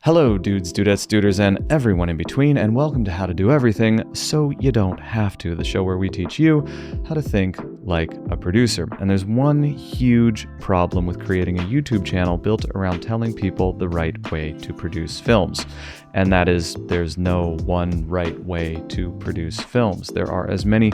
Hello, dudes, dudettes, duders, and everyone in between, and welcome to How to Do Everything So You Don't Have to, the show where we teach you how to think like a producer. And there's one huge problem with creating a YouTube channel built around telling people the right way to produce films. And that is, there's no one right way to produce films. There are as many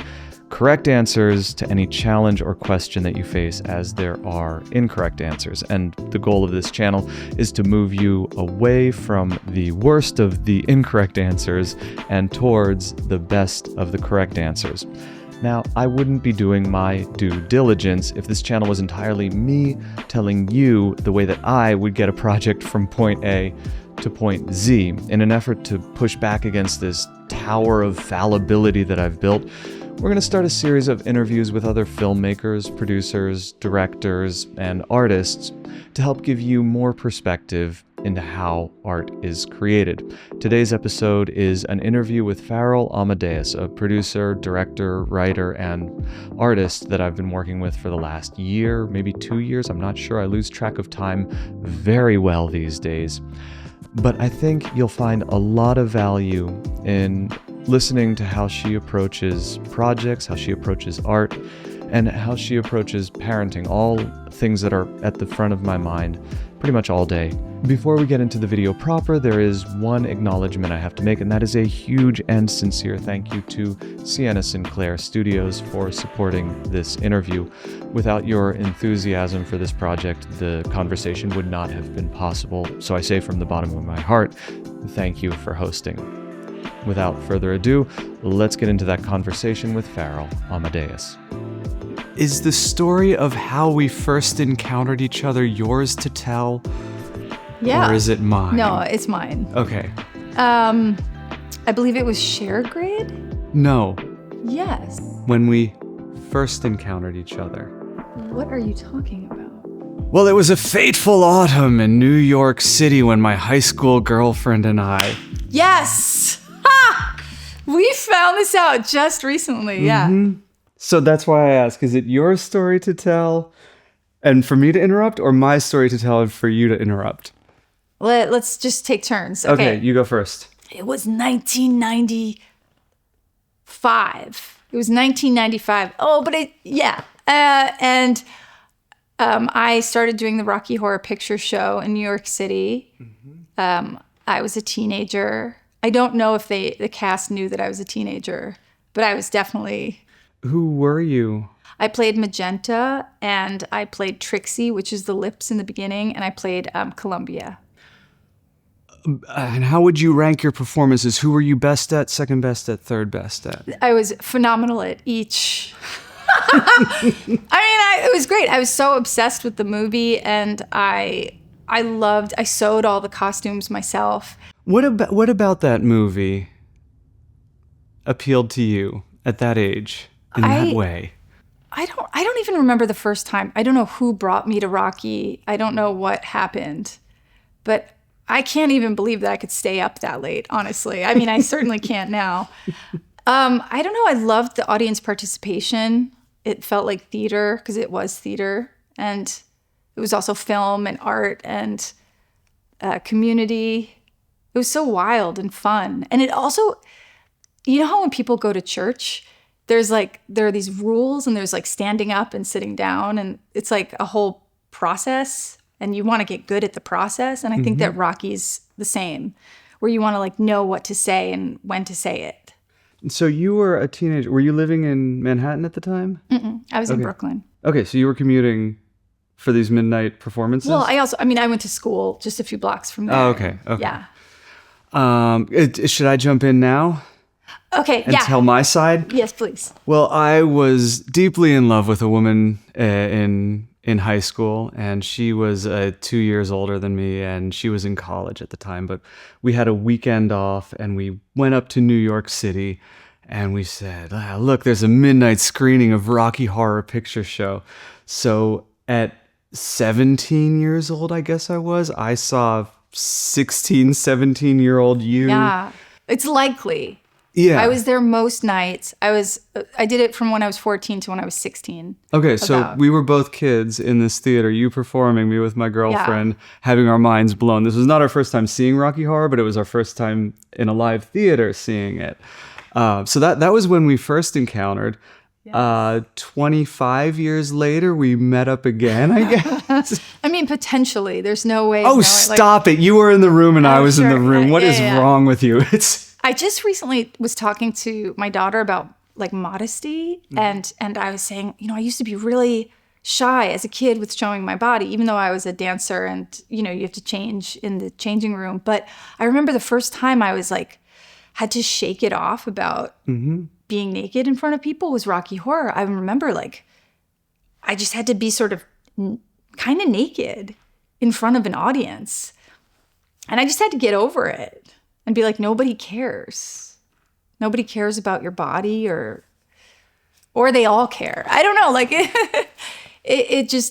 correct answers to any challenge or question that you face as there are incorrect answers. And the goal of this channel is to move you away from the worst of the incorrect answers and towards the best of the correct answers. Now, I wouldn't be doing my due diligence if this channel was entirely me telling you the way that I would get a project from point A to point Z. In an effort to push back against this tower of fallibility that I've built, we're going to start a series of interviews with other filmmakers, producers, directors, and artists to help give you more perspective into how art is created. Today's episode is an interview with Faryl Amadeus, a producer, director, writer, and artist that I've been working with for the last year, maybe 2 years. I'm not sure. I lose track of time very well these days. But I think you'll find a lot of value in listening to how she approaches projects, how she approaches art, and how she approaches parenting, all things that are at the front of my mind pretty much all day. Before we get into the video proper, there is one acknowledgement I have to make, and that is a huge and sincere thank you to Sienna Sinclaire Studios for supporting this interview. Without your enthusiasm for this project, the conversation would not have been possible. So I say from the bottom of my heart, thank you for hosting. Without further ado, let's get into that conversation with Faryl Amadeus. Is the story of how we first encountered each other yours to tell? Yeah. Or is it mine? No, it's mine. Okay. I believe it was share grade? No. Yes. When we first encountered each other. What are you talking about? Well, it was a fateful autumn in New York City when my high school girlfriend and I... Yes! Ha! We found this out just recently, yeah. So that's why I ask, is it your story to tell and for me to interrupt, or my story to tell and for you to interrupt? Let's just take turns. Okay, you go first. It was 1995. It was 1995. Oh, but I started doing the Rocky Horror Picture Show in New York City. I was a teenager. I don't know if the cast knew that I was a teenager, but I was definitely... Who were you? I played Magenta, and I played Trixie, which is the lips in the beginning, and I played Columbia. And how would you rank your performances? Who were you best at, second best at, third best at? I was phenomenal at each. It was great. I was so obsessed with the movie, and I sewed all the costumes myself. What about that movie appealed to you at that age in that way? I don't even remember the first time. I don't know who brought me to Rocky. I don't know what happened, but I can't even believe that I could stay up that late, honestly. I mean, I certainly can't now. I don't know. I loved the audience participation. It felt like theater because it was theater, and it was also film and art and community. It was so wild and fun. And it also, you know how when people go to church, there are these rules, and there's like standing up and sitting down, and it's like a whole process, and you want to get good at the process. And I think that Rocky's the same, where you want to like know what to say and when to say it. So you were a teenager. Were you living in Manhattan at the time? I was in Brooklyn. Okay, so you were commuting for these midnight performances? Well, I went to school just a few blocks from there. Oh, okay. Yeah. Should I jump in now? Okay, and tell my side? Yes, please. Well, I was deeply in love with a woman in high school, and she was 2 years older than me, and she was in college at the time. But we had a weekend off, and we went up to New York City, and we said, look, there's a midnight screening of Rocky Horror Picture Show. So at 17 years old, I guess I saw 16, 17-year-old you. Yeah, it's likely. Yeah. I was there most nights. I did it from when I was 14 to when I was 16. Okay, so we were both kids in this theater, you performing, me with my girlfriend, having our minds blown. This was not our first time seeing Rocky Horror, but it was our first time in a live theater seeing it. So that was when we first encountered. 25 years later, we met up again, I guess. I mean, potentially. There's no way. Oh, stop it. You were in the room and I was in the room. What is wrong with you? I just recently was talking to my daughter about like modesty. And I was saying, I used to be really shy as a kid with showing my body, even though I was a dancer and, you have to change in the changing room. But I remember the first time I was like, had to shake it off about being naked in front of people was Rocky Horror. I remember like, I just had to be sort of kind of naked in front of an audience. And I just had to get over it and be like, nobody cares. Nobody cares about your body or they all care. I don't know. Like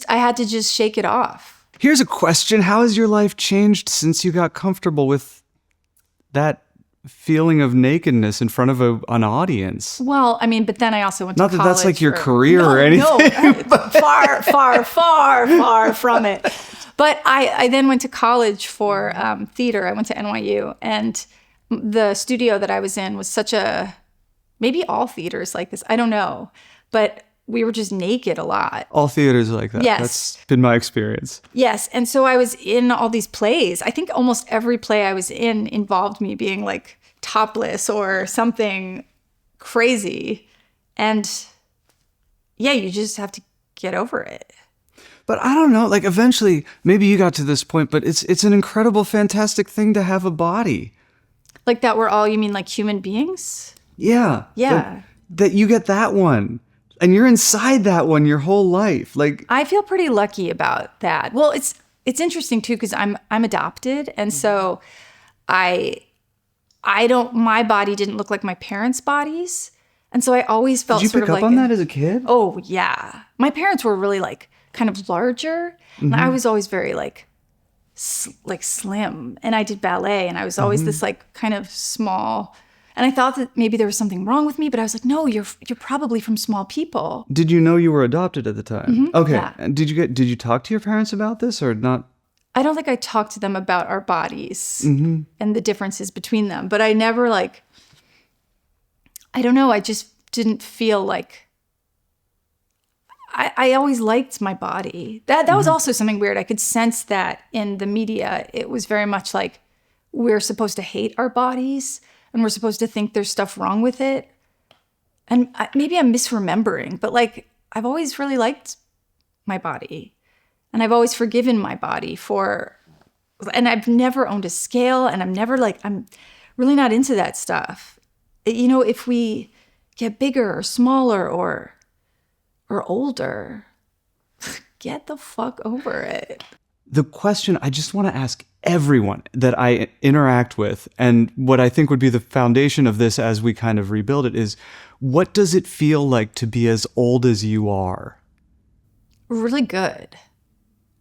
I had to just shake it off. Here's a question. How has your life changed since you got comfortable with that feeling of nakedness in front of an audience? Well, I mean, but then I also went to college. Not that that's like your career or anything. No, far from it. But I then went to college for theater. I went to NYU, and the studio that I was in was maybe all theaters like this. I don't know. But we were just naked a lot. All theaters are like that. Yes. That's been my experience. Yes. And so I was in all these plays. I think almost every play I was in involved me being like topless or something crazy. And yeah, you just have to get over it. But I don't know, like eventually, maybe you got to this point, but it's an incredible, fantastic thing to have a body. Like that we're all, you mean like human beings? Yeah. Yeah. That you get that one. And you're inside that one your whole life. Like I feel pretty lucky about that. Well, it's interesting too because I'm adopted, and so my body didn't look like my parents' bodies, and so I always felt. Did you pick up on that as a kid? Oh yeah, my parents were really like kind of larger, and I was always very like slim, and I did ballet, and I was always this like kind of small. And I thought that maybe there was something wrong with me, but I was like, no, you're probably from small people. Did you know you were adopted at the time? Okay. Yeah. And did you talk to your parents about this or not? I don't think I talked to them about our bodies and the differences between them. But I never like, I don't know, I just didn't feel like, I always liked my body. That was also something weird. I could sense that in the media. It was very much like we're supposed to hate our bodies. And we're supposed to think there's stuff wrong with it. And maybe I'm misremembering, but like I've always really liked my body. And I've always forgiven my body and I've never owned a scale, and I'm really not into that stuff. If we get bigger or smaller or older, get the fuck over it. The question I just want to ask everyone that I interact with, and what I think would be the foundation of this as we kind of rebuild it, is what does it feel like to be as old as you are? Really good.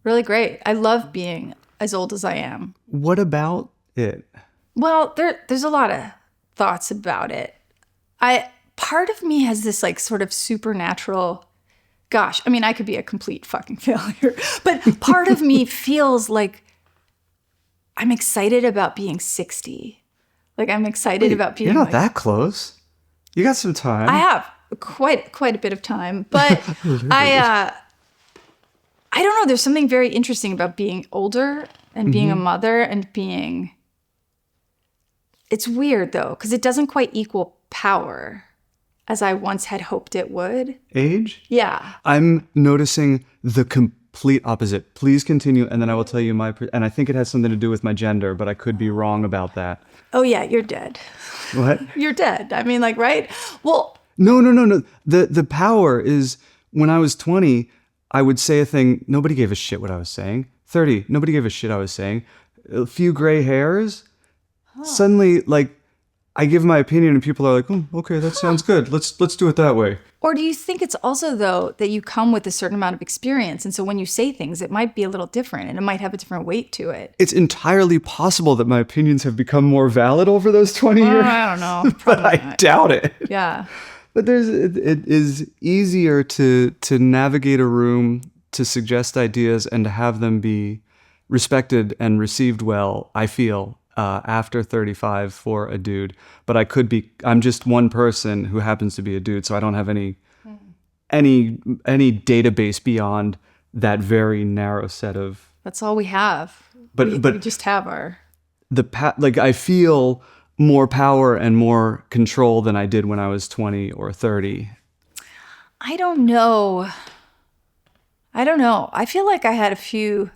Really great. I love being as old as I am. What about it? Well, there's a lot of thoughts about it. Part of me has this like sort of supernatural. Gosh, I mean, I could be a complete fucking failure, but part of me feels like I'm excited about being 60. Like I'm excited about being. You're not that close. You got some time. I have quite a bit of time, but I don't know. There's something very interesting about being older and being a mother and being. It's weird though, because it doesn't quite equal power as I once had hoped it would. Age? Yeah. I'm noticing the complete opposite. Please continue, and then I will tell you and I think it has something to do with my gender, but I could be wrong about that. Oh yeah, you're dead. What? You're dead. I mean, like, right? Well. No. The power is when I was 20, I would say a thing, nobody gave a shit what I was saying. 30, nobody gave a shit I was saying. A few gray hairs. Suddenly, like, I give my opinion and people are like, oh, okay, that sounds good. Let's do it that way. Or do you think it's also, though, that you come with a certain amount of experience, and so when you say things, it might be a little different and it might have a different weight to it? It's entirely possible that my opinions have become more valid over those 20 years. I don't know. But I doubt it. Yeah. But it is easier to navigate a room, to suggest ideas, and to have them be respected and received well, I feel, after 35 for a dude. But I'm just one person who happens to be a dude, so I don't have any database beyond that very narrow set of... That's all we have. But we just have our... I feel more power and more control than I did when I was 20 or 30. I don't know. I feel like I had a few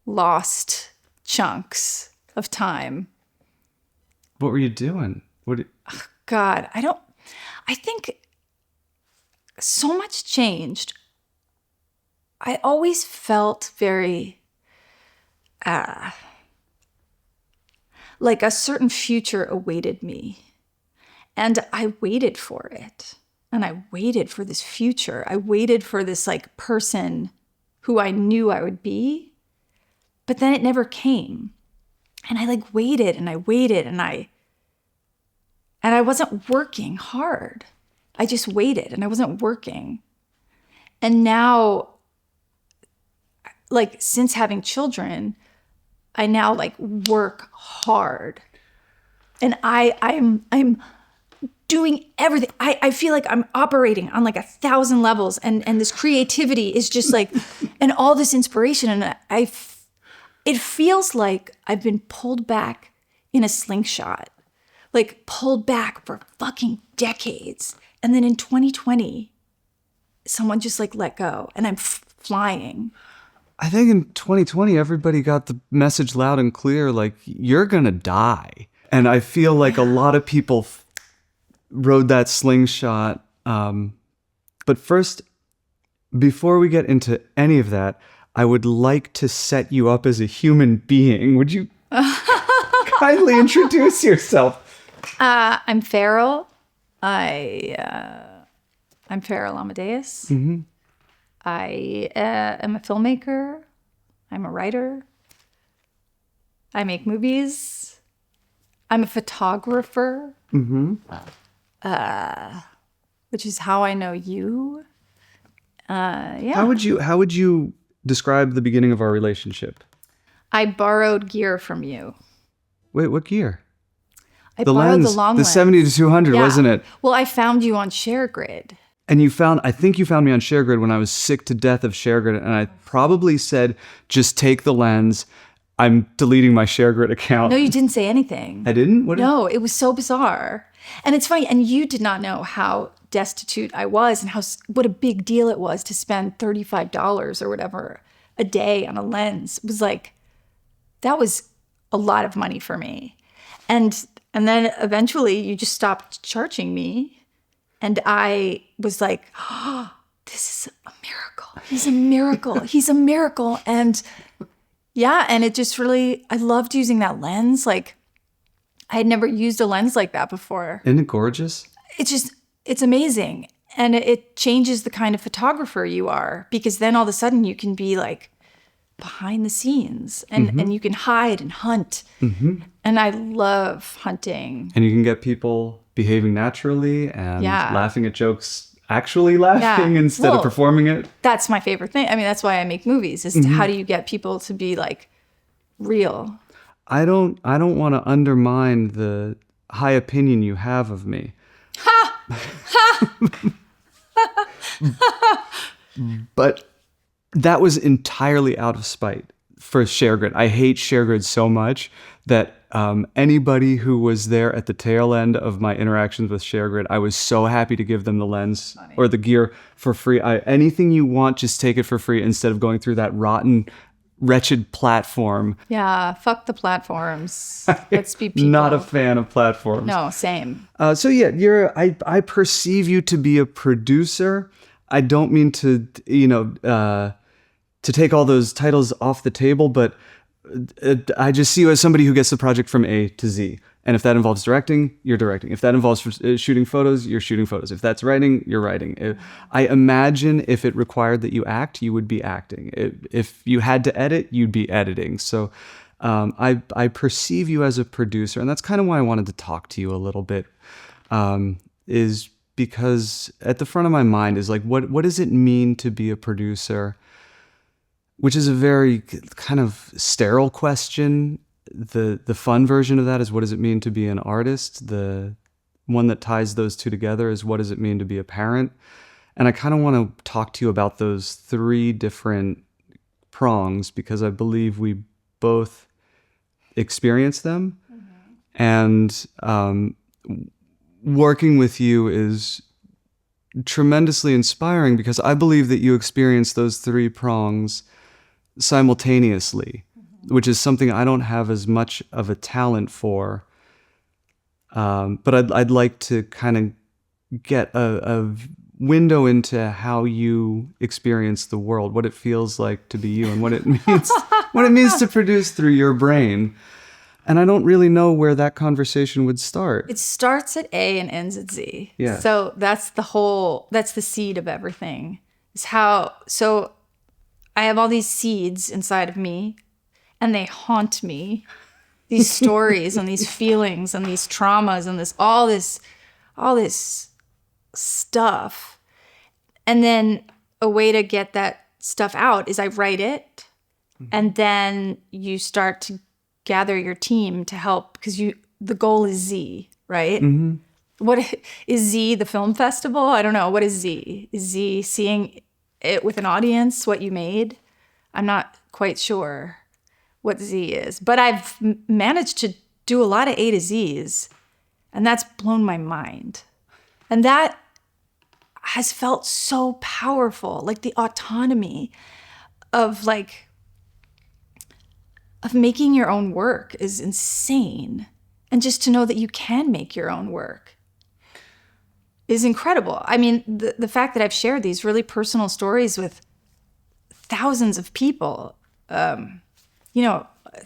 lost chunks of time. What were you doing? God, I think so much changed. I always felt very, like a certain future awaited me. And I waited for it. And I waited for this future. I waited for this like person who I knew I would be. But then it never came. And I like waited and I waited and I wasn't working hard. I just waited and I wasn't working. And now, like since having children, I now like work hard. And I'm doing everything. I feel like I'm operating on like 1,000 levels and this creativity is just like, and all this inspiration. And it feels like I've been pulled back in a slingshot, like pulled back for fucking decades. And then in 2020, someone just like let go and I'm flying. I think in 2020, everybody got the message loud and clear, like, you're going to die. And I feel like a lot of people rode that slingshot. But first, before we get into any of that, I would like to set you up as a human being. Would you kindly introduce yourself? I'm Faryl. I'm Faryl Amadeus. Mm-hmm. I am a filmmaker. I'm a writer. I make movies. I'm a photographer. Mm-hmm. Which is how I know you. Yeah. How would you describe the beginning of our relationship? I borrowed gear from you. Wait, what gear? I borrowed the long lens. The 70 to 200, yeah. Wasn't it? Well, I found you on ShareGrid. And I think you found me on ShareGrid when I was sick to death of ShareGrid. And I probably said, just take the lens. I'm deleting my ShareGrid account. No, you didn't say anything. I didn't? No, it was so bizarre. And it's funny. And you did not know how destitute I was and what a big deal it was to spend $35 or whatever a day on a lens. It was like, that was a lot of money for me. And then eventually you just stopped charging me. And I was like, oh, this is a miracle. He's a miracle. He's a miracle. And yeah, and it just really, I loved using that lens. Like, I had never used a lens like that before. Isn't it gorgeous? It's amazing. And it changes the kind of photographer you are, because then all of a sudden you can be like behind the scenes and you can hide and hunt. Mm-hmm. And I love hunting. And you can get people behaving naturally and laughing at jokes, actually laughing instead of performing it. That's my favorite thing. I mean, that's why I make movies, is how do you get people to be like real? I don't want to undermine the high opinion you have of me. Ha! But that was entirely out of spite for ShareGrid. I hate ShareGrid so much that anybody who was there at the tail end of my interactions with ShareGrid, I was so happy to give them the lens or the gear for free. Anything you want, just take it for free instead of going through that rotten, wretched platform. Yeah, fuck the platforms. Let's be people. Not a fan of platforms. No, same. So yeah, I perceive you to be a producer. I don't mean to, to take all those titles off the table, but I just see you as somebody who gets the project from A to Z And if that involves directing, you're directing. If that involves shooting photos, you're shooting photos. If that's writing, you're writing. I imagine if it required that you act, you would be acting. If you had to edit, you'd be editing. So I perceive you as a producer, and that's kind of why I wanted to talk to you a little bit, is because at the front of my mind is like, what does it mean to be a producer? Which is a very kind of sterile question. The fun version of that is, what does it mean to be an artist? The one that ties those two together is, what does it mean to be a parent? And I kind of want to talk to you about those three different prongs, because I believe we both experience them. And working with you is tremendously inspiring, because I believe that you experience those three prongs simultaneously, which is something I don't have as much of a talent for. But I'd like to kind of get a window into how you experience the world, what it feels like to be you, and what it means to produce through your brain. And I don't really know where that conversation would start. It starts at A and ends at Z. Yeah. So that's the seed of everything. So I have all these seeds inside of me, and they haunt me. These stories and these feelings and these traumas and all this stuff. And then a way to get that stuff out is I write it, and then you start to gather your team to help, because the goal is Z, right? What is Z? The film festival? I don't know. What is Z? Is Z seeing it with an audience, what you made? I'm not quite sure what Z is, but I've managed to do a lot of A to Z's, and that's blown my mind. And that has felt so powerful, like the autonomy of making your own work is insane. And just to know that you can make your own work is incredible. I mean, the fact that I've shared these really personal stories with thousands of people,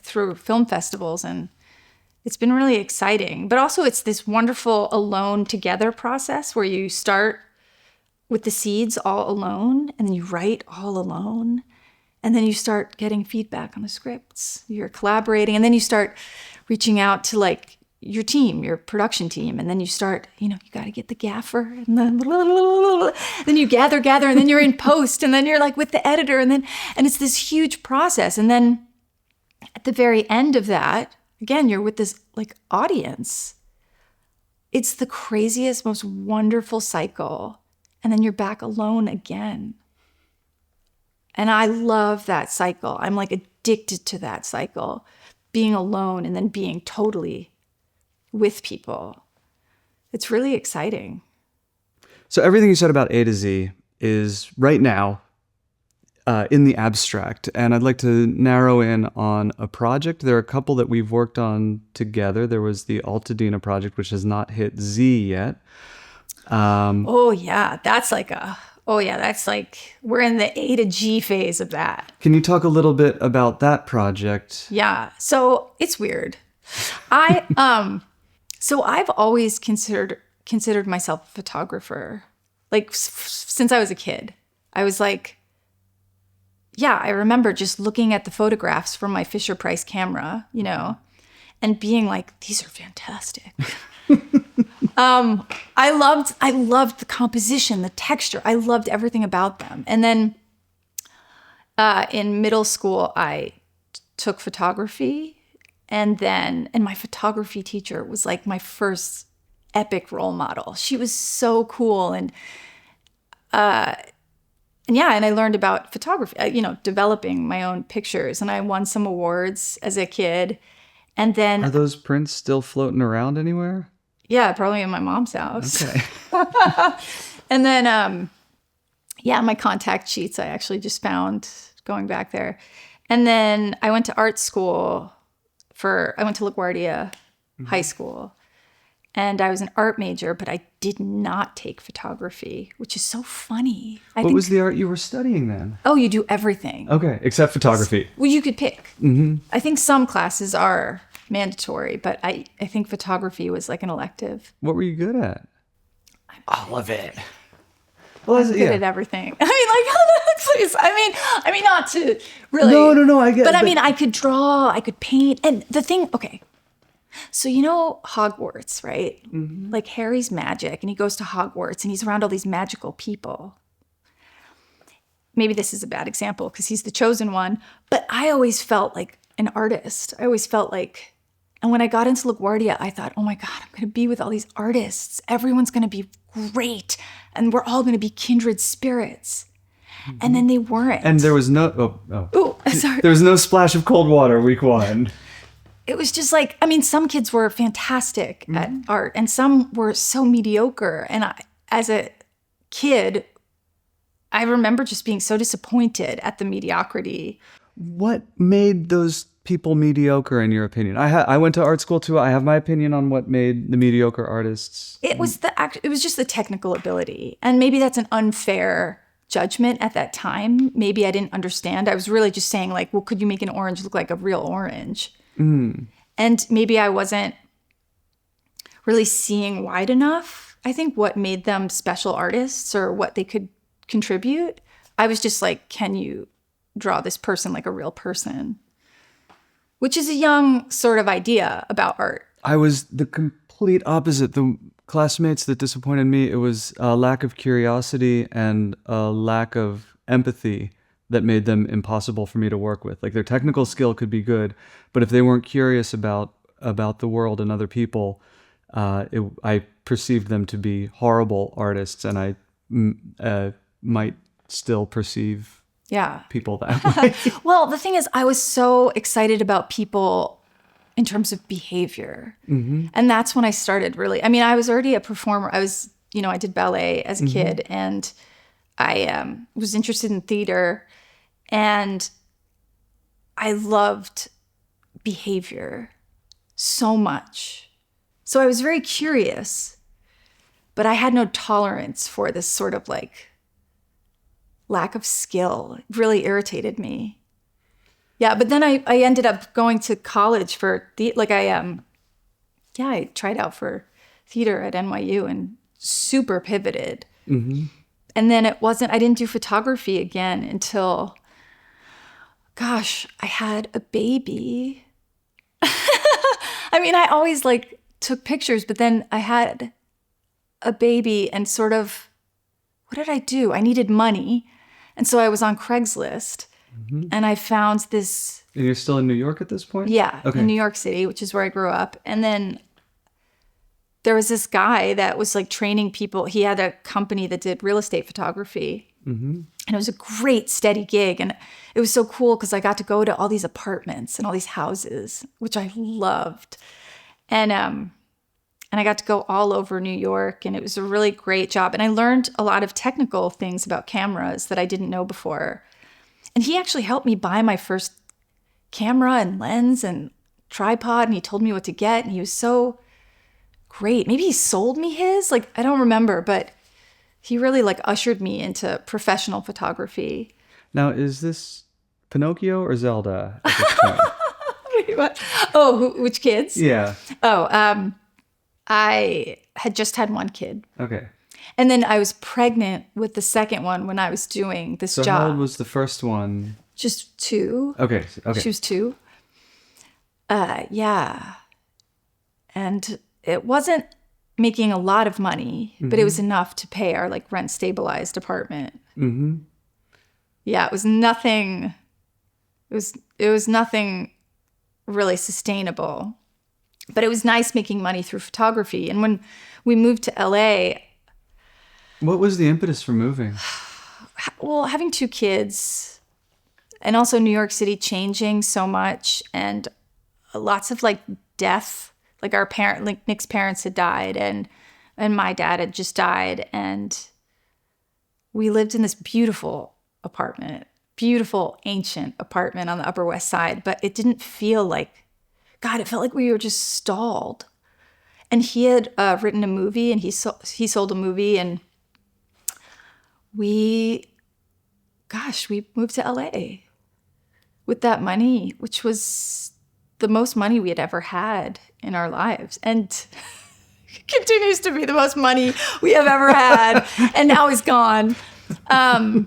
through film festivals, and it's been really exciting. But also it's this wonderful alone together process where you start with the seeds all alone, and then you write all alone. And then you start getting feedback on the scripts. You're collaborating, and then you start reaching out to your team, your production team. And then you start, you got to get the gaffer, and then you gather, and then you're in post, and then you're with the editor, and it's this huge process. And then at the very end of that, again, you're with this audience. It's the craziest, most wonderful cycle. And then you're back alone again. And I love that cycle. I'm addicted to that cycle, being alone and then being totally with people. It's really exciting. So everything you said about A to Z is right now in the abstract. And I'd like to narrow in on a project. There are a couple that we've worked on together. There was the Altadena project, which has not hit Z yet. That's we're in the A to G phase of that. Can you talk a little bit about that project? Yeah. So it's weird. So I've always considered myself a photographer. Since I was a kid, I was I remember just looking at the photographs from my Fisher-Price camera, and being these are fantastic. I loved the composition, the texture. I loved everything about them. And then in middle school, I took photography, and my photography teacher was my first epic role model. She was so cool, and I learned about photography, developing my own pictures, and I won some awards as a kid. And then are those prints still floating around anywhere? Yeah, probably in my mom's house. Okay. And then, my contact sheets I actually just found going back there. And then I went to art school I went to LaGuardia High School. And I was an art major, but I did not take photography, which is so funny. What was the art you were studying then? Oh, you do everything. Okay, except photography. Well, you could pick. I think some classes are mandatory, but I think photography was like an elective. What were you good at? All of it. I'm good at everything. I mean, like, please. I mean, not to really. No. I get. But I mean, I could draw, I could paint, and the thing. Okay, so you know Hogwarts, right? Mm-hmm. Like Harry's magic, and he goes to Hogwarts, and he's around all these magical people. Maybe this is a bad example because he's the chosen one, but I always felt like an artist. I always felt like, and when I got into LaGuardia, I thought, oh my God, I'm going to be with all these artists. Everyone's going to be great. And we're all going to be kindred spirits. Mm-hmm. And then they weren't. And there was no, Ooh, sorry. There was no splash of cold water week 1. It was just like, I mean, some kids were fantastic at art and some were so mediocre. And I, as a kid, I remember just being so disappointed at the mediocrity. What made those people mediocre, in your opinion? I went to art school too. I have my opinion on what made the mediocre artists. It was just the technical ability, and maybe that's an unfair judgment at that time. Maybe I didn't understand. I was really just saying, like, well, could you make an orange look like a real orange? Mm. And maybe I wasn't really seeing wide enough. I think what made them special artists or what they could contribute. I was just like, can you draw this person like a real person? Which is a young sort of idea about art. I was the complete opposite. The classmates that disappointed me, it was a lack of curiosity and a lack of empathy that made them impossible for me to work with. Like, their technical skill could be good, but if they weren't curious about the world and other people, I perceived them to be horrible artists, and I might still perceive people that way. Well, the thing is, I was so excited about people in terms of behavior. Mm-hmm. And that's when I started really, I mean, I was already a performer. I did ballet as a kid, and I was interested in theater, and I loved behavior so much. So I was very curious, but I had no tolerance for this sort of like lack of skill. It really irritated me. Yeah, but then I ended up going to college for I tried out for theater at NYU and super pivoted. Mm-hmm. And then I didn't do photography again until, gosh, I had a baby. I mean, I always like took pictures, but then I had a baby and sort of, what did I do? I needed money. And so I was on Craigslist, and I found this. And you're still in New York at this point? Yeah, okay. In New York City, which is where I grew up. And then there was this guy that was like training people. He had a company that did real estate photography. Mm-hmm. And it was a great steady gig. And it was so cool because I got to go to all these apartments and all these houses, which I loved. And I got to go all over New York, and it was a really great job. And I learned a lot of technical things about cameras that I didn't know before. And he actually helped me buy my first camera and lens and tripod, and he told me what to get, and he was so great. Maybe he sold me his, like, I don't remember, but he really like ushered me into professional photography. Now, is this Pinocchio or Zelda at this point? Wait, what? Oh, which kids? Yeah. Oh, I had just had one kid. Okay. And then I was pregnant with the second one when I was doing this job. So how old was the first one? Just 2. Okay. She was 2. Yeah. And it wasn't making a lot of money, but it was enough to pay our like rent stabilized apartment. Mm-hmm. Yeah, it was nothing. It was nothing really sustainable. But it was nice making money through photography. And when we moved to LA... What was the impetus for moving? Well, having 2 kids, and also New York City changing so much, and lots of like death. Like Nick's parents had died, and my dad had just died. And we lived in this beautiful apartment, beautiful ancient apartment on the Upper West Side, but it didn't feel like, God, it felt like we were just stalled. And he had written a movie, and he sold a movie, and we moved to LA with that money, which was the most money we had ever had in our lives. And continues to be the most money we have ever had. And now he's gone. And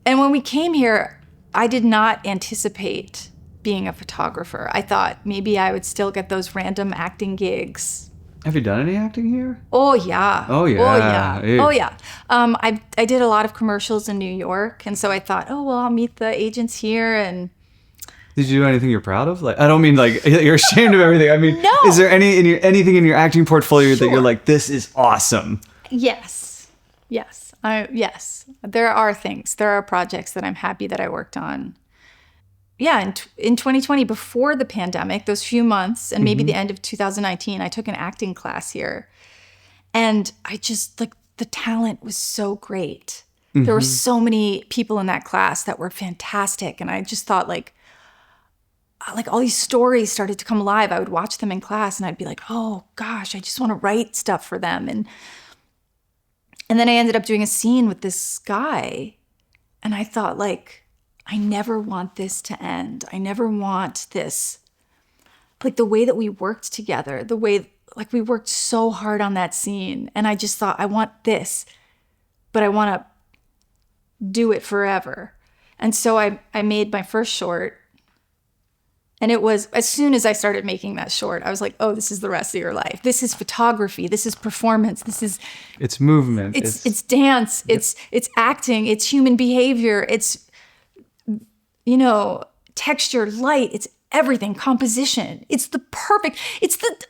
when we came here, I did not anticipate being a photographer. I thought maybe I would still get those random acting gigs. Have you done any acting here? Oh, yeah. Oh, yeah. Oh, yeah. Hey. Oh, yeah. I did a lot of commercials in New York. And so I thought, oh, well, I'll meet the agents here. And did you do anything you're proud of? Like, I don't mean like you're ashamed of everything. I mean, No. Is there anything in your acting portfolio that you're like, this is awesome? yes. Yes. There are things. There are projects that I'm happy that I worked on. Yeah, in 2020, before the pandemic, those few months, and maybe the end of 2019, I took an acting class here. And I just, like, the talent was so great. There were so many people in that class that were fantastic. And I just thought, like all these stories started to come alive. I would watch them in class and I'd be like, oh, gosh, I just want to write stuff for them. And then I ended up doing a scene with this guy. And I thought, like, I never want this to end. I never want this. Like, the way that we worked together, the way, like, we worked so hard on that scene. And I just thought, I want this, but I want to do it forever. And so I made my first short. And it was, as soon as I started making that short, I was like, oh, this is the rest of your life. This is photography. This is performance. This is... It's movement. It's dance. Yep. It's acting. It's human behavior. It's... texture, light, it's everything, composition. It's the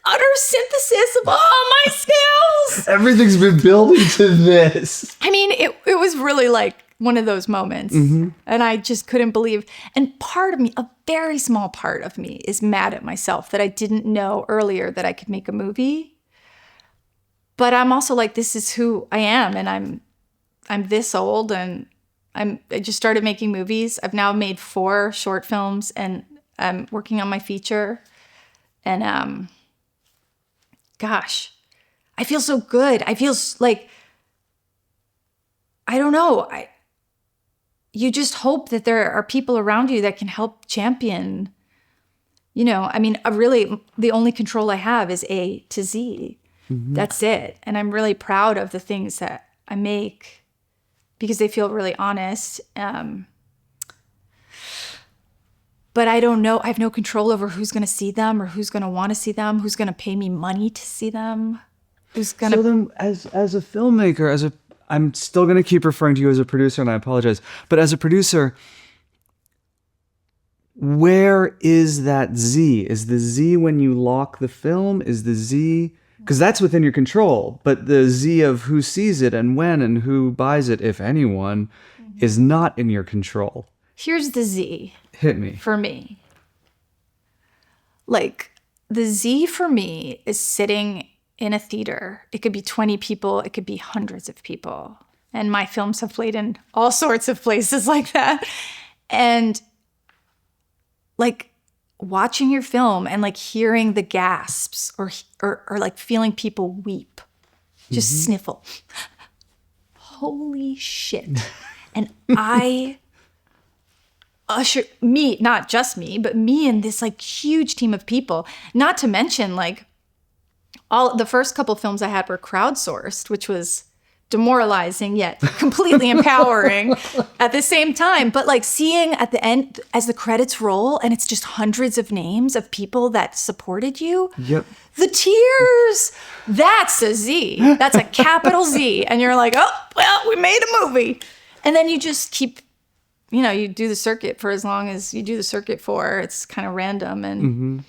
utter synthesis of all my skills. Everything's been building to this. I mean, it was really like one of those moments. And I just couldn't believe. And part of me, a very small part of me, is mad at myself that I didn't know earlier that I could make a movie. But I'm also like, this is who I am. And I'm this old, and I just started making movies. I've now made 4 short films, and I'm working on my feature. And gosh, I feel so good. I feel like, I don't know. You just hope that there are people around you that can help champion. I mean, really, the only control I have is A to Z. That's it. And I'm really proud of the things that I make, because they feel really honest. But I don't know. I have no control over who's going to see them, or who's going to want to see them, who's going to pay me money to see them, who's going to... So then, as a filmmaker, I'm still going to keep referring to you as a producer, and I apologize. But as a producer, where is that Z? Is the Z when you lock the film? Is the Z... Because that's within your control, but the Z of who sees it and when and who buys it, if anyone, is not in your control. Here's the Z. Hit me. For me. Like, the Z for me is sitting in a theater. It could be 20 people. It could be hundreds of people. And my films have played in all sorts of places like that. And, like, watching your film and, like, hearing the gasps or like feeling people weep, just sniffle. Holy shit. And me, not just me, but me and this, like, huge team of people, not to mention, like, all the first couple films I had were crowdsourced, which was demoralizing yet completely empowering at the same time. But, like, seeing at the end as the credits roll and it's just hundreds of names of people that supported you. Yep. The tears, that's a Z. That's a capital Z. And you're like, oh, well, we made a movie. And then you just keep, you do the circuit for as long as you do the circuit for. It's kind of random. And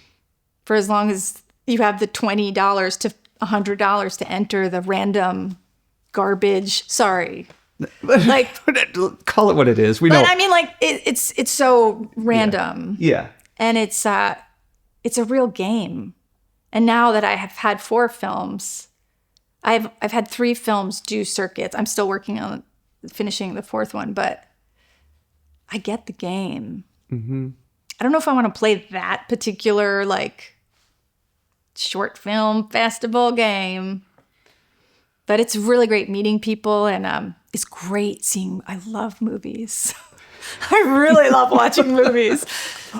for as long as you have the $20 to $100 to enter the random garbage. Sorry. Like, call it what it is. We know. But I mean, like, it's so random. Yeah. And it's a real game. And now that I have had 4 films, I've had 3 films do circuits. I'm still working on finishing the 4th one, but I get the game. I don't know if I want to play that particular, like, short film festival game. But it's really great meeting people, and it's great seeing. I love movies. I really love watching movies.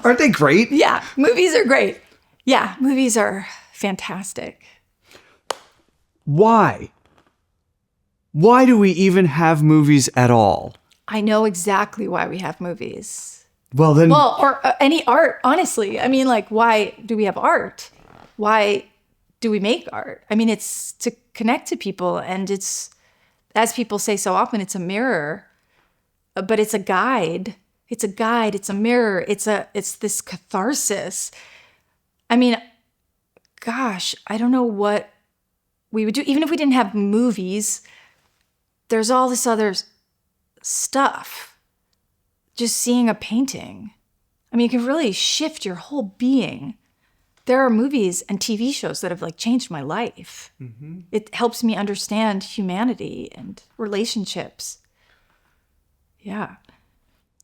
Aren't they great? Yeah, movies are great. Yeah, movies are fantastic. Why? Why do we even have movies at all? I know exactly why we have movies. Well, then... Well, or any art, honestly. I mean, like, why do we have art? Why do we make art? I mean, it's to connect to people, and it's, as people say so often, it's a mirror, but it's a guide. It's a guide. It's a mirror. It's this catharsis. I mean, gosh, I don't know what we would do. Even if we didn't have movies, there's all this other stuff. Just seeing a painting. I mean, it can really shift your whole being. There are movies and TV shows that have like changed my life. Mm-hmm. It helps me understand humanity and relationships. Yeah.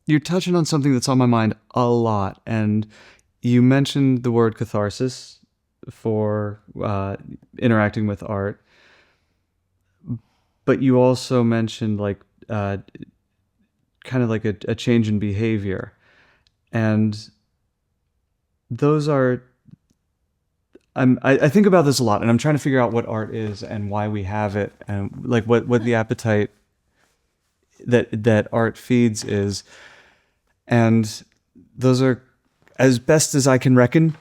You're touching on something that's on my mind a lot. And you mentioned the word catharsis for interacting with art. But you also mentioned like kind of like a change in behavior. And those are... I think about this a lot, and I'm trying to figure out what art is and why we have it, and like what the appetite that art feeds is. And those are, as best as I can reckon,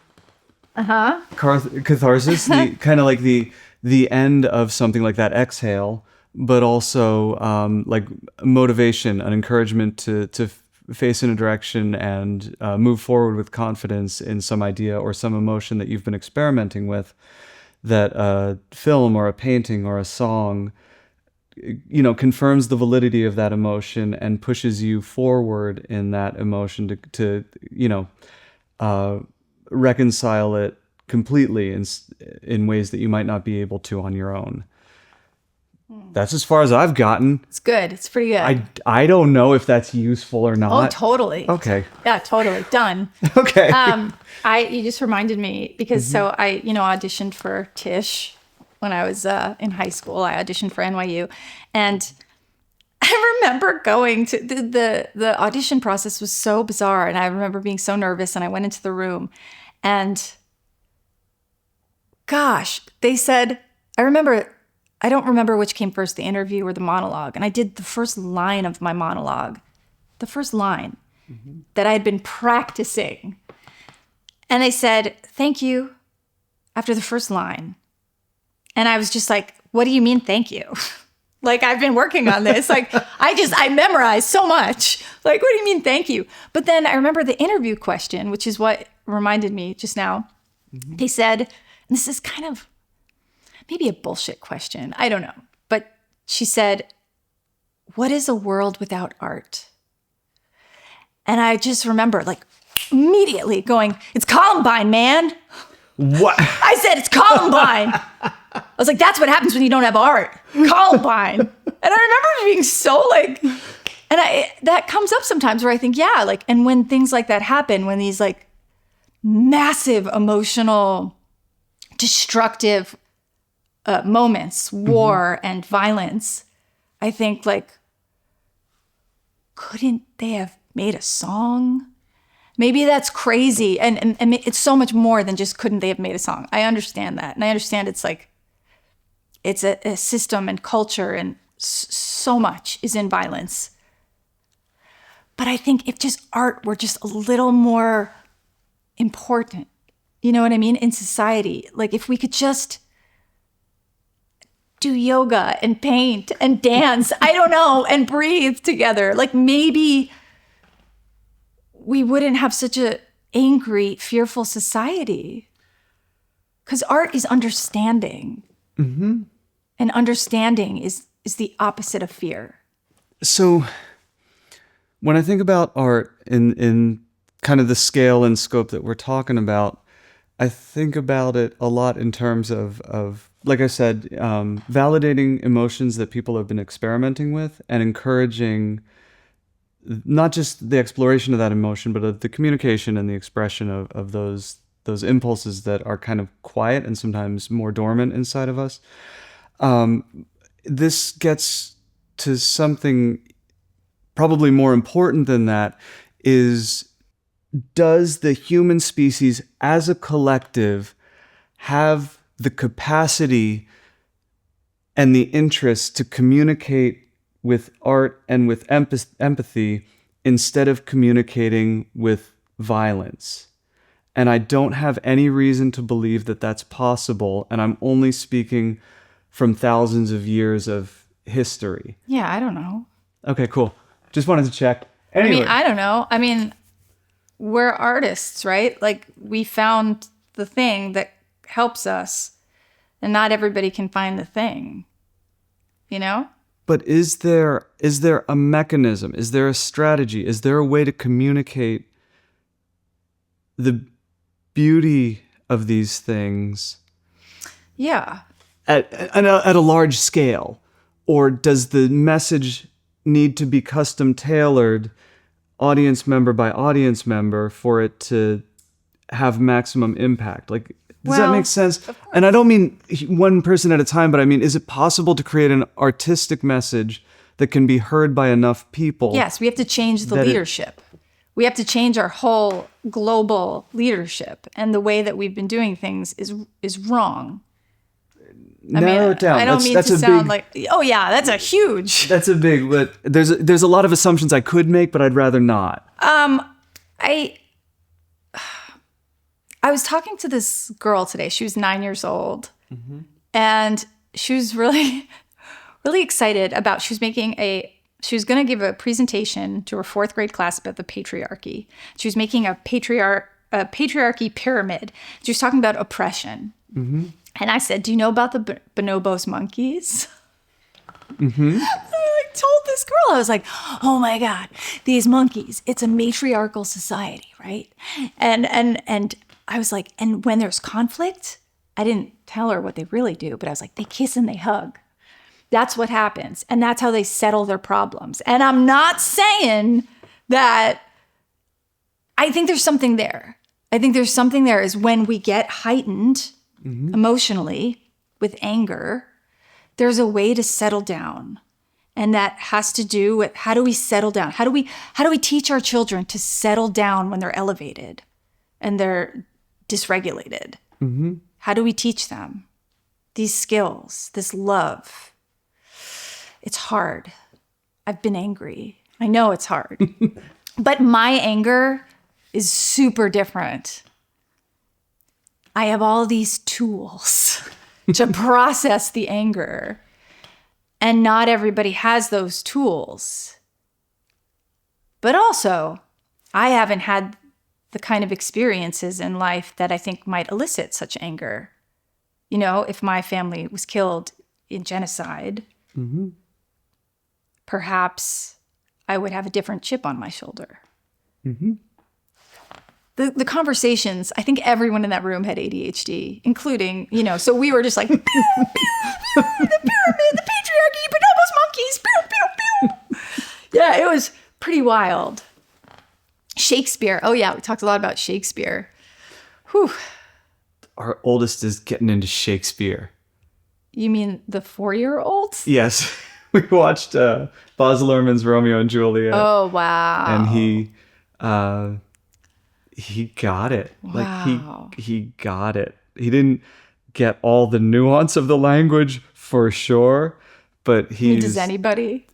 catharsis, the kind of like the end of something like that exhale, but also like motivation, an encouragement to face in a direction and move forward with confidence in some idea or some emotion that you've been experimenting with, that a film or a painting or a song, you know, confirms the validity of that emotion and pushes you forward in that emotion to you know, reconcile it completely in ways that you might not be able to on your own. That's as far as I've gotten. It's good. It's pretty good. I don't know if that's useful or not. Oh, totally. Okay. Yeah, totally. Done. Okay. You just reminded me because so I, auditioned for Tisch when I was in high school. I auditioned for NYU, and I remember going to the audition process was so bizarre, and I remember being so nervous. And I went into the room, and gosh, they said, I don't remember which came first, the interview or the monologue. And I did the first line of my monologue, the first line that I had been practicing. And they said, "Thank you," after the first line. And I was just like, what do you mean, thank you? Like, I've been working on this. Like, I memorized so much. Like, what do you mean, thank you? But then I remember the interview question, which is what reminded me just now. They said, and this is kind of maybe a bullshit question, I don't know. But she said, "What is a world without art?" And I just remember like immediately going, "It's Columbine, man." What? I said, "It's Columbine." I was like, that's what happens when you don't have art. Columbine. And I remember being so like, and that comes up sometimes where I think, yeah, like, and when things like that happen, when these like massive emotional, destructive moments, war and violence, I think like, couldn't they have made a song? Maybe that's crazy. And it's so much more than just couldn't they have made a song. I understand that. And I understand it's like, it's a system and culture, and so much is in violence. But I think if just art were just a little more important, you know what I mean, in society, like if we could just do yoga and paint and dance, I don't know, and breathe together, like maybe we wouldn't have such a angry, fearful society. Because art is understanding. Mm-hmm. And understanding is the opposite of fear. So when I think about art in kind of the scale and scope that we're talking about, I think about it a lot in terms of like I said, validating emotions that people have been experimenting with and encouraging not just the exploration of that emotion, but of the communication and the expression of those impulses that are kind of quiet and sometimes more dormant inside of us. This gets to something probably more important than that is, does the human species as a collective have the capacity and the interest to communicate with art and with empathy instead of communicating with violence? And I don't have any reason to believe that that's possible. And I'm only speaking from thousands of years of history. Yeah, I don't know. Okay, cool. Just wanted to check. Anyway. I mean, I don't know. I mean, we're artists, right? Like, we found the thing that helps us, and not everybody can find the thing, you know? But is there a mechanism? Is there a strategy? Is there a way to communicate the beauty of these things? Yeah. At a large scale? Or does the message need to be custom tailored, audience member by audience member, for it to have maximum impact? Like, does that make sense? And I don't mean one person at a time, but I mean, is it possible to create an artistic message that can be heard by enough people? Yes, we have to change the leadership. We have to change our whole global leadership. And the way that we've been doing things is wrong. Narrow it down. I don't mean to sound like, oh yeah, that's a huge. That's a big, but there's a lot of assumptions I could make, but I'd rather not. I was talking to this girl today. She was 9 years old. Mm-hmm. And she was really, really excited about, she was going to give a presentation to her 4th grade class about the patriarchy. She was making a patriarchy pyramid. She was talking about oppression. Mm-hmm. And I said, do you know about the bonobos monkeys? Mm-hmm. I told this girl, I was like, oh my God, these monkeys, it's a matriarchal society, right? And I was like, and when there's conflict, I didn't tell her what they really do, but I was like, they kiss and they hug. That's what happens. And that's how they settle their problems. And I'm not saying that, I think there's something there. I think there's something there is when we get heightened emotionally with anger, there's a way to settle down. And that has to do with, how do we settle down? How do we teach our children to settle down when they're elevated and they're dysregulated? Mm-hmm. How do we teach them these skills, this love? It's hard. I've been angry. I know it's hard. But my anger is super different. I have all these tools to process the anger. And not everybody has those tools. But also, I haven't had the kind of experiences in life that I think might elicit such anger. You know, if my family was killed in genocide, perhaps I would have a different chip on my shoulder. Mm-hmm. The conversations, I think everyone in that room had ADHD, including, you know, so we were just like, pew, pew, pew, the pyramid, the patriarchy, bonobos monkeys, pew, pew, pew. Yeah, it was pretty wild. Shakespeare. Oh yeah, we talked a lot about Shakespeare. Whew. Our oldest is getting into Shakespeare. You mean the 4-year-old? Yes. We watched Baz Luhrmann's Romeo and Juliet. Oh, wow. And he got it. Wow. Like he got it. He didn't get all the nuance of the language for sure, but does anybody?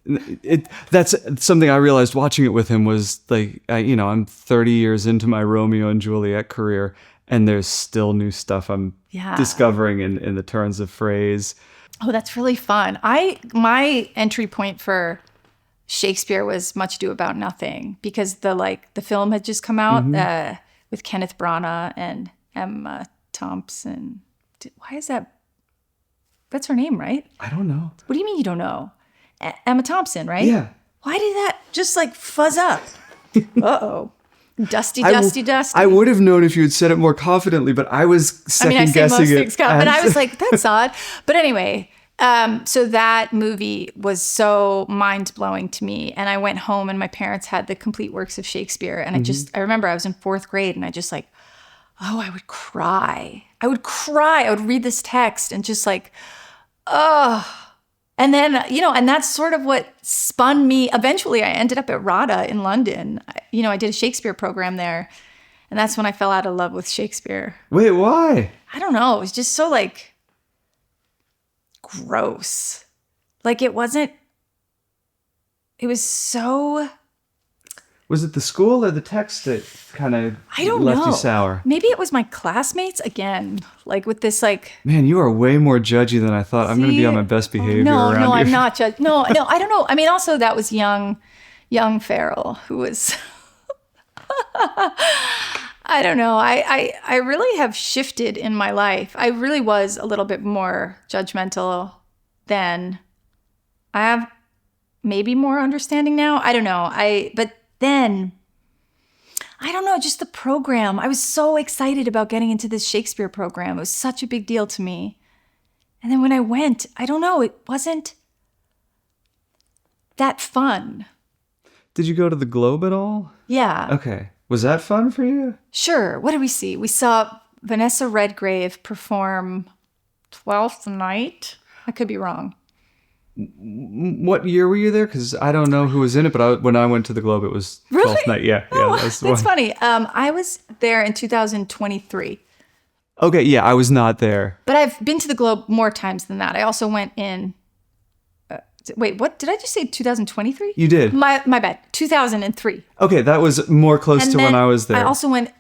That's something I realized watching it with him was like, I'm 30 years into my Romeo and Juliet career, and there's still new stuff I'm discovering in the turns of phrase. Oh, that's really fun. My entry point for Shakespeare was Much Ado About Nothing, because the film had just come out with Kenneth Branagh and Emma Thompson. Why is that? That's her name, right? I don't know. What do you mean you don't know? Emma Thompson, right? Yeah. Why did that just fuzz up? Uh-oh. Dusty. I would have known if you had said it more confidently, but I was second guessing it. Things count, but I was like, that's odd. But anyway, so that movie was so mind-blowing to me. And I went home and my parents had the complete works of Shakespeare. And I remember I was in 4th grade and I just I would cry. I would read this text and just And then, and that's sort of what spun me. Eventually, I ended up at RADA in London. I did a Shakespeare program there. And that's when I fell out of love with Shakespeare. Wait, why? I don't know. It was just so like gross. Like it was so. Was it the school or the text that kind of left you sour? Maybe it was my classmates again, like with this like. Man, you are way more judgy than I thought. I'm going to be on my best behavior around you. No, I'm not judging. No, I don't know. I mean, also that was young Faryl, who was. I don't know. I really have shifted in my life. I really was a little bit more judgmental then. I have maybe more understanding now. I don't know. But then, I don't know, just the program. I was so excited about getting into this Shakespeare program. It was such a big deal to me. And then when I went, I don't know, it wasn't that fun. Did you go to the Globe at all? Yeah. Okay. Was that fun for you? Sure. What did we see? We saw Vanessa Redgrave perform Twelfth Night. I could be wrong. What year were you there? Because I don't know who was in it, but when I went to the Globe, it was Really? 12th Night. Yeah, That's funny. I was there in 2023. Okay, yeah, I was not there. But I've been to the Globe more times than that. I also went in... wait, what? Did I just say 2023? You did. My bad. 2003. Okay, that was more close to when I was there. I also went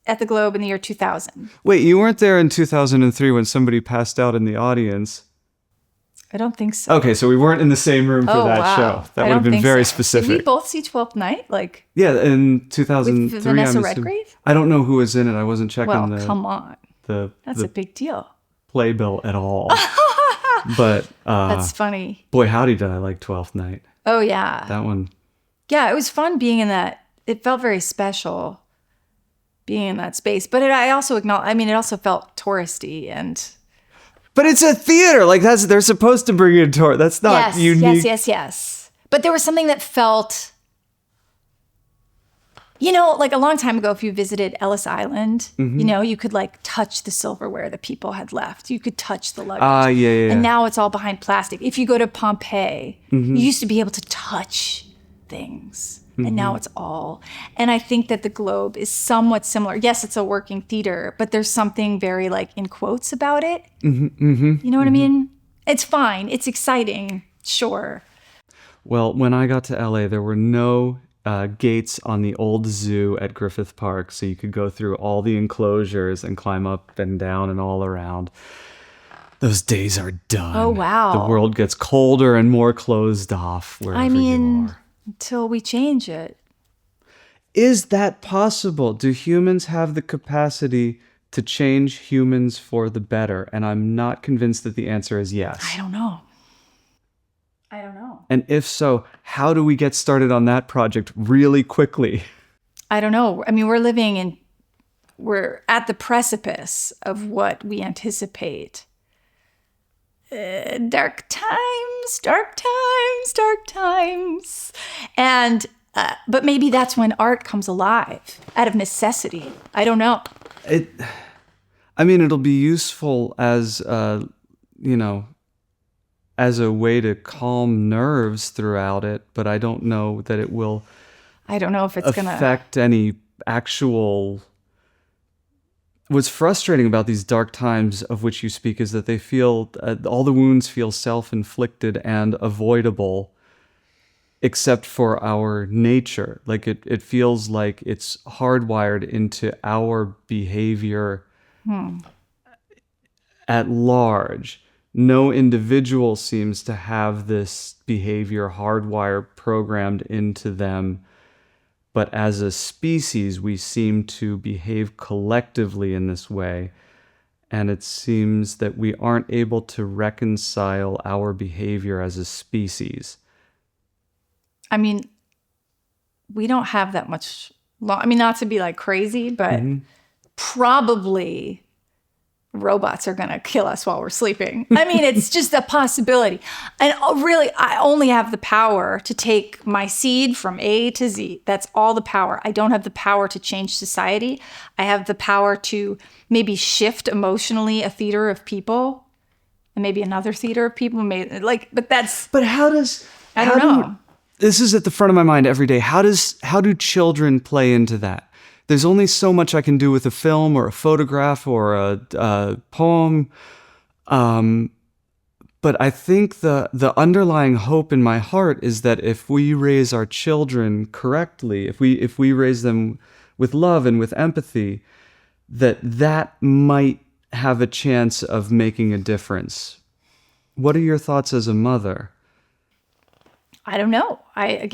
at the Globe in the year 2000. Wait, you weren't there in 2003 when somebody passed out in the audience? I don't think so. Okay, so we weren't in the same room for that show. That would have been very specific. Did we both see 12th Night? Yeah, in 2003. With Vanessa Redgrave? I don't know who was in it. I wasn't checking come on. That's a big deal. Playbill at all. But that's funny. Boy, howdy did I like 12th Night. Oh, yeah. That one. Yeah, it was fun being in that. It felt very special being in that space. But I also acknowledge, it also felt touristy and... But it's a theater. They're supposed to bring in tour. That's not unique. Yes. But there was something that felt, a long time ago, if you visited Ellis Island, you could touch the silverware that people had left. You could touch the luggage. Yeah. And now it's all behind plastic. If you go to Pompeii, you used to be able to touch things. And now it's all. And I think that the Globe is somewhat similar. Yes, it's a working theater, but there's something very in quotes about it. You know what I mean? It's fine. It's exciting. Sure. Well, when I got to LA, there were no gates on the old zoo at Griffith Park, so you could go through all the enclosures and climb up and down and all around. Those days are done. Oh, wow. The world gets colder and more closed off wherever you are. Until we change it. Is that possible? Do humans have the capacity to change humans for the better? And I'm not convinced that the answer is yes. I don't know. And if so, how do we get started on that project really quickly? I don't know. We're at the precipice of what we anticipate. Dark times. And, but maybe that's when art comes alive out of necessity. I don't know. It'll be useful as, as a way to calm nerves throughout it, but I don't know that it will. I don't know if it's going to affect any actual. What's frustrating about these dark times of which you speak is that they feel, all the wounds feel self-inflicted and avoidable, except for our nature. It feels like it's hardwired into our behavior at large. No individual seems to have this behavior hardwired programmed into them. But as a species, we seem to behave collectively in this way. And it seems that we aren't able to reconcile our behavior as a species. We don't have that much not to be crazy, but probably robots are going to kill us while we're sleeping. It's just a possibility. And really, I only have the power to take my seed from A to Z. That's all the power. I don't have the power to change society. I have the power to maybe shift emotionally a theater of people and maybe another theater of people made like, but that's, But how does I don't know. This is at the front of my mind every day. How do children play into that? There's only so much I can do with a film or a photograph or a poem. But I think the underlying hope in my heart is that if we raise our children correctly, if we raise them with love and with empathy, that might have a chance of making a difference. What are your thoughts as a mother? I don't know. I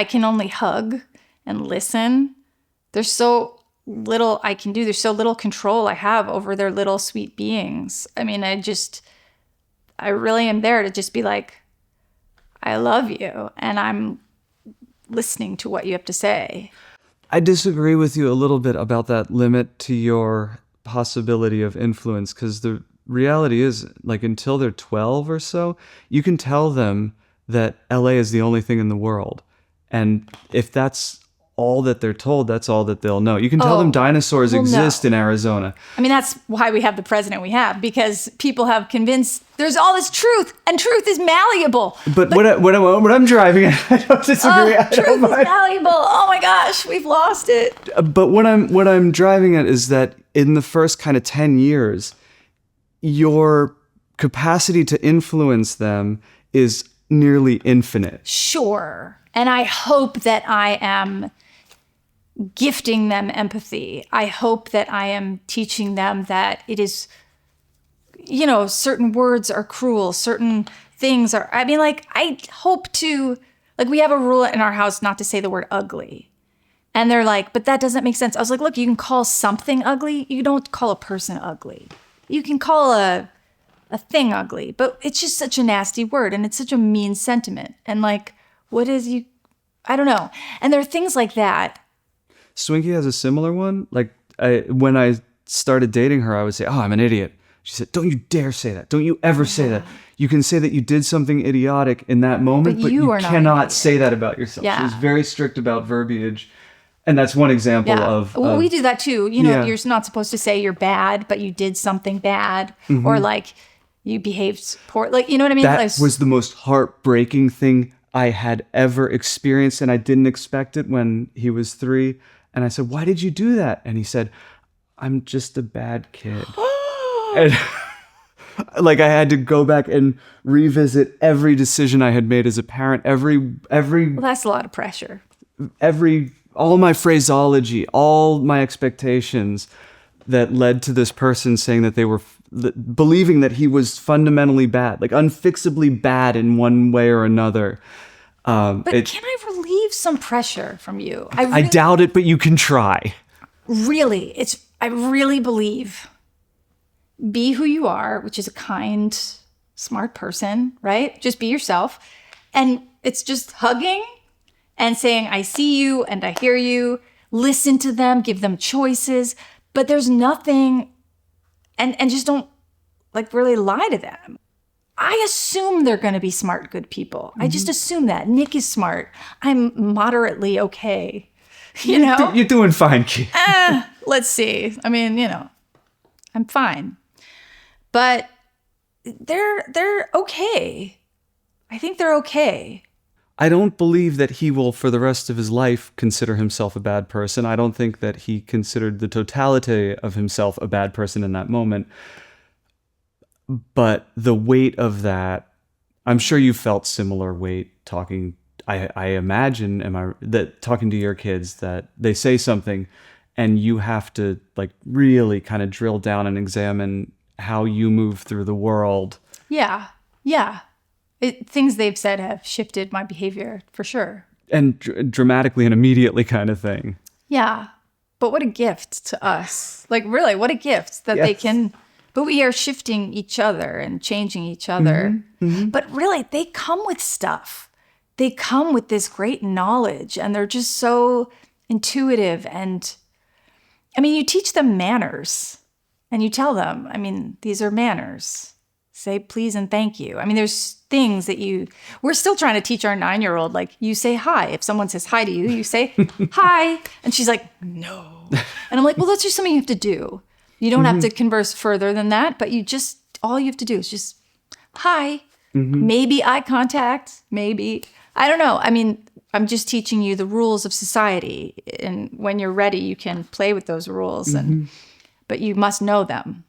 can only hug and listen. There's so little I can do. There's so little control I have over their little sweet beings. I mean, I really am there to just be like, I love you, and I'm listening to what you have to say. I disagree with you a little bit about that limit to your possibility of influence, because the reality is, like, until they're 12 or so, you can tell them that LA is the only thing in the world. And if that's all that they're told, that's all that they'll know. You can tell them dinosaurs exist in Arizona. I mean, that's why we have the president we have, because people have convinced there's all this truth, and truth is malleable. But what I'm driving at, I don't disagree. Truth is malleable. Oh my gosh, we've lost it. But what I'm driving at is that in the first kind of 10 years, your capacity to influence them is nearly infinite. Sure. And I hope that I am gifting them empathy. I hope that I am teaching them that it is, certain words are cruel, certain things are, I hope to, we have a rule in our house not to say the word ugly. And they're like, but that doesn't make sense. I was like, look, you can call something ugly. You don't call a person ugly. You can call a thing ugly, but it's just such a nasty word, and it's such a mean sentiment. And I don't know. And there are things like that. Swinky has a similar one. When I started dating her, I would say, "Oh, I'm an idiot." She said, "Don't you dare say that. Don't you ever say that. You can say that you did something idiotic in that moment, but you cannot say that about yourself." Yeah. She was very strict about verbiage. And that's one example of... Well, we do that too. You're not supposed to say you're bad, but you did something bad. Mm-hmm. Or you behaved poor. You know what I mean? That was the most heartbreaking thing I had ever experienced. And I didn't expect it when he was 3. And I said, "Why did you do that?" And he said, "I'm just a bad kid." And I had to go back and revisit every decision I had made as a parent. Well, that's a lot of pressure. All my phraseology, all my expectations that led to this person saying that they were believing that he was fundamentally bad, unfixably bad in one way or another. But can I relieve some pressure from you? I doubt it, but you can try. Really, I really believe, be who you are, which is a kind, smart person, right? Just be yourself. And it's just hugging and saying, I see you and I hear you. Listen to them, give them choices. But there's nothing, and just don't really lie to them. I assume they're going to be smart, good people. Mm-hmm. I just assume that. Nick is smart. I'm moderately okay. You're doing fine, Key. Let's see. I mean, I'm fine. But they're okay. I think they're okay. I don't believe that he will, for the rest of his life, consider himself a bad person. I don't think that he considered the totality of himself a bad person in that moment. But the weight of that, I'm sure you felt similar weight talking, I imagine, talking to your kids, that they say something and you have to really kind of drill down and examine how you move through the world. Yeah. Things they've said have shifted my behavior, for sure. And dramatically and immediately kind of thing. Yeah. But what a gift to us. Really, what a gift that they can... But we are shifting each other and changing each other. Mm-hmm. Mm-hmm. But really, they come with stuff. They come with this great knowledge, and they're just so intuitive. And you teach them manners, and you tell them, these are manners. Say please and thank you. There's things that we're still trying to teach our 9-year-old, you say hi. If someone says hi to you, you say hi. And she's like, no. And I'm like, well, that's just something you have to do. You don't have to converse further than that, but all you have to do is just, hi, maybe eye contact, maybe, I don't know. I mean, I'm just teaching you the rules of society. And when you're ready, you can play with those rules, but you must know them.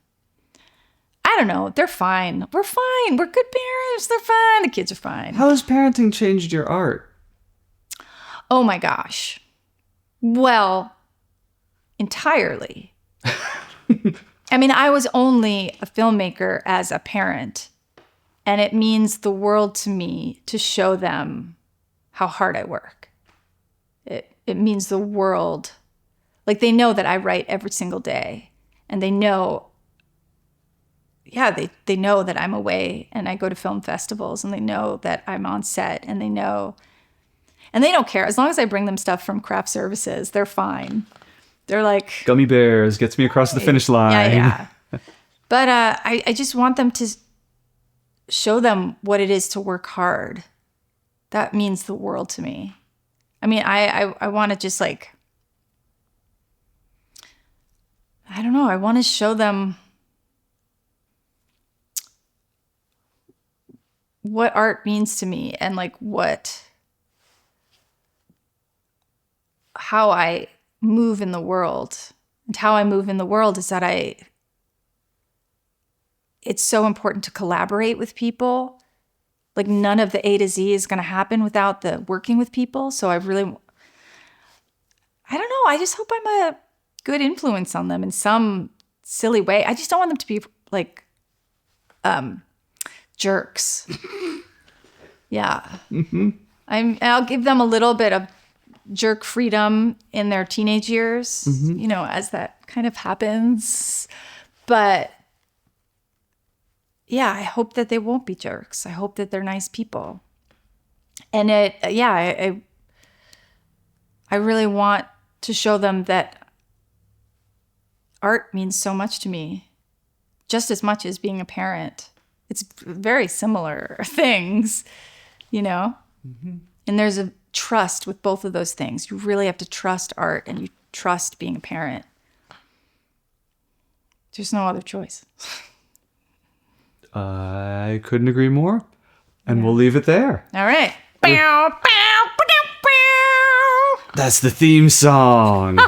I don't know. They're fine. We're fine. We're good parents. They're fine. The kids are fine. How has parenting changed your art? Oh my gosh. Well, entirely. I mean, I was only a filmmaker as a parent, and it means the world to me to show them how hard I work. It means the world. Like, they know that I write every single day, and they know, they know that I'm away and I go to film festivals, and they know that I'm on set, and they know, and they don't care. As long as I bring them stuff from craft services, they're fine. They're like, gummy bears gets me across the finish line. Yeah. But I just want them to show them what it is to work hard. That means the world to me. I mean, I want to just like, I don't know. I want to show them what art means to me, and like how I move in the world. And how I move in the world is that it's so important to collaborate with people. Like, none of the A to Z is going to happen without the working with people. So I don't know. I just hope I'm a good influence on them in some silly way. I just don't want them to be like jerks. Yeah. I'll give them a little bit of jerk freedom in their teenage years, as that kind of happens. But yeah, I hope that they won't be jerks. I hope that they're nice people. And I really want to show them that art means so much to me, just as much as being a parent. It's very similar things, And there's a trust with both of those things. You really have to trust art, and you trust being a parent. There's no other choice. I couldn't agree more. And we'll leave it there. All right. That's the theme song.